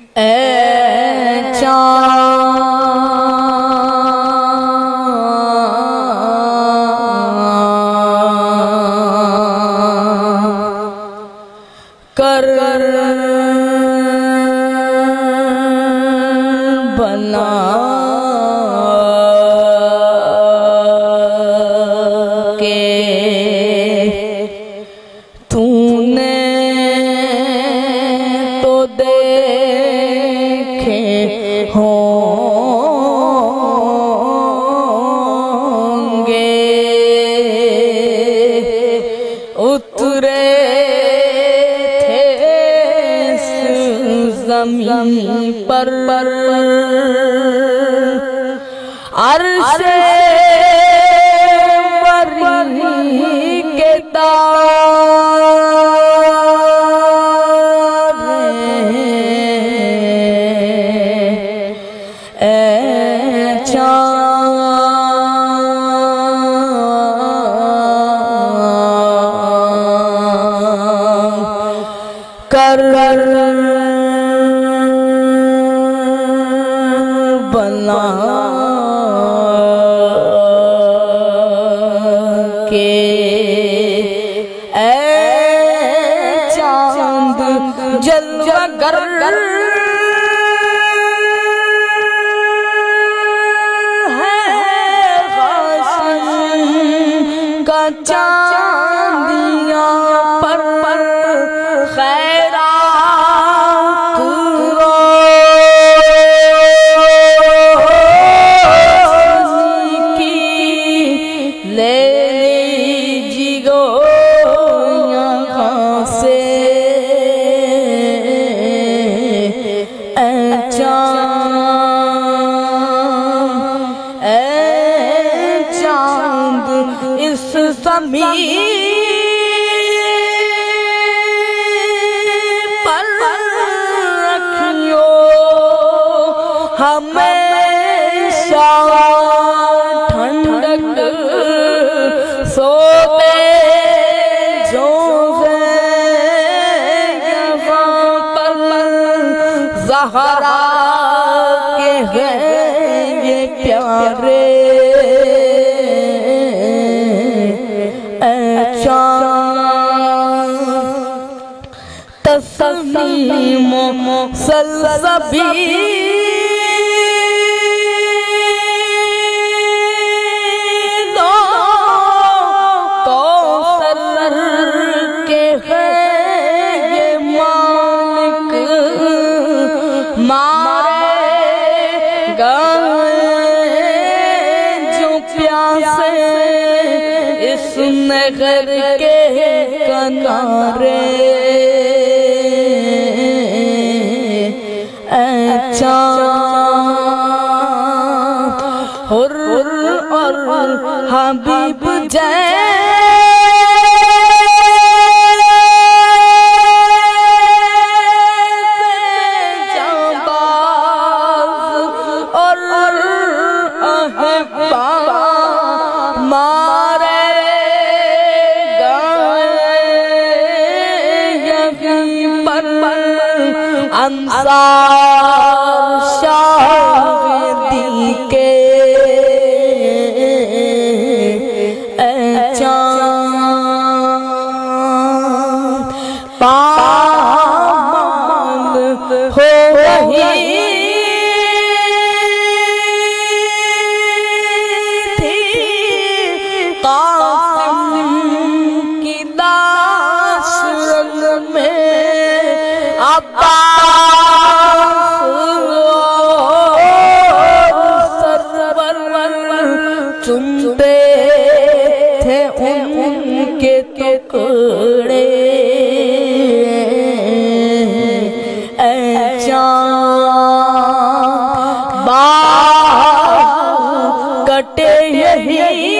اے بنا کے تو نے تو دیکھے ہوں گے اترے تھے اس زمین پر عرش بری کے تارے اے چاند کر بنا کے اے چاند جلوہ گر ہے غاشم کا چاندیاں پر خیرات روزی کی لے لیجی گو یہاں سے اے چاند اس زمین پر رکھیو ہمیشہ ٹھنڈک سوتے جو یہاں پر زہرا کے ہیں یہ پیارے اے چاند تسلیم و سلسبیل کوثر کے ہیں یہ مالک مارے گئے جو پیاسے اس نہر کے کنارے اے چاند حر اور حبیب جیسے جانباز اور احبا مارے گئے یہیں پر انصار شاہدی کے اے چاند پامال ہو رہی تھی قاسم کی لاش رنگ میں چنتے تھے ان کے ٹکڑے اے چاند باہ کٹے یہی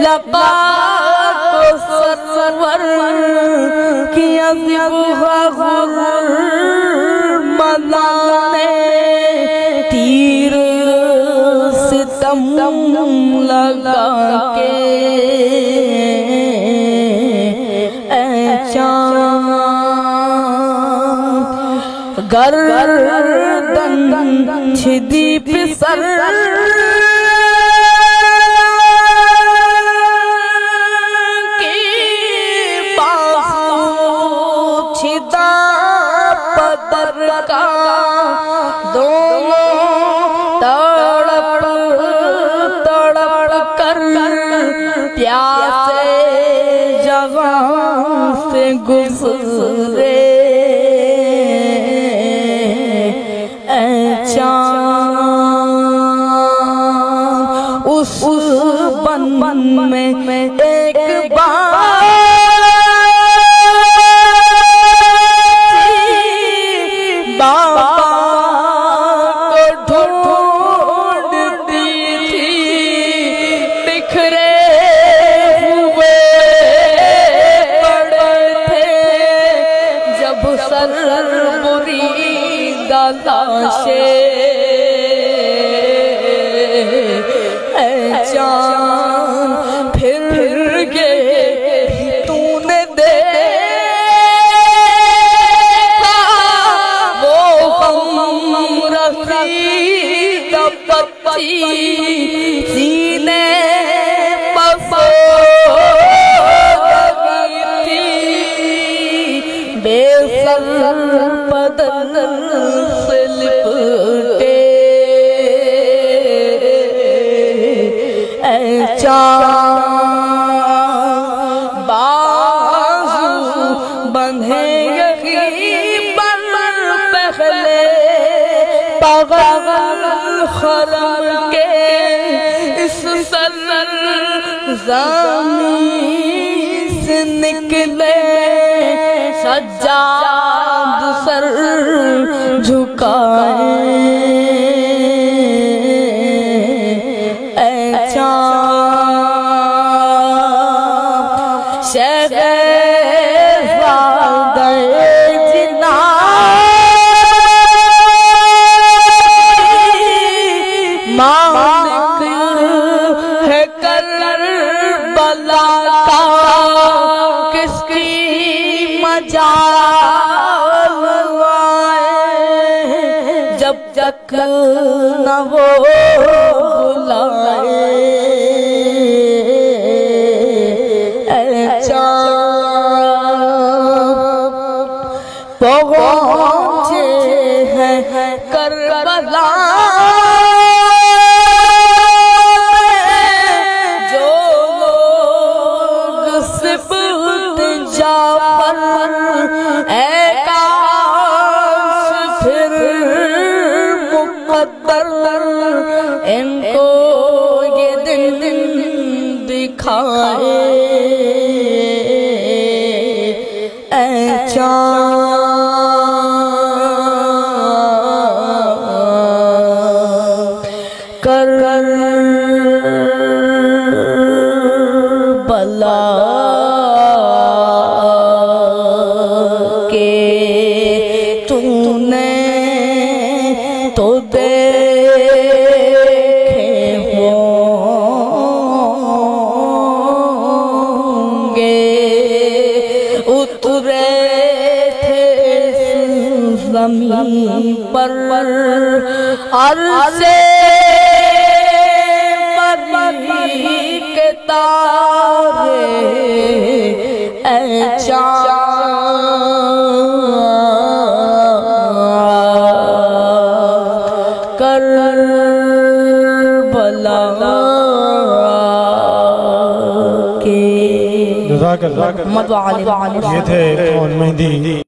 لقا کو سرور کیا غر ملانے تیر ستم لگا کے اے چاند گردن چھدی پسر کی بازو چھدا پدر کا دونوں تڑپ کر پیاسے جگہ سے گزرے اس بن میں ایک بار بابا کو ڈھونڈتی تھی بکھرے ہوئے پڑے تھے جب سر بریدہ لاشیں چاند پھر گئے تو نے دیکھا وہ غم رسید بچی سینے پسوگی تھی بے سر بدن سے لپٹے بازو بندھے غیباً پہلے پاغل خرم کے اس سر زمین سے نکلے سجاد سر جھکائے مالک ہے کربلا کا کس کی مجال آئے جب تک نہ وہ بلائے اے چاند پہنچے ہیں کربلا ان کو یہ دن دکھائے اے چاند کربلا کے تو نے تو دیکھے ہوں گے اترے تھے زمین پر عرصے مری کے تارے اے کربلا کے یہ تھے کون مہندی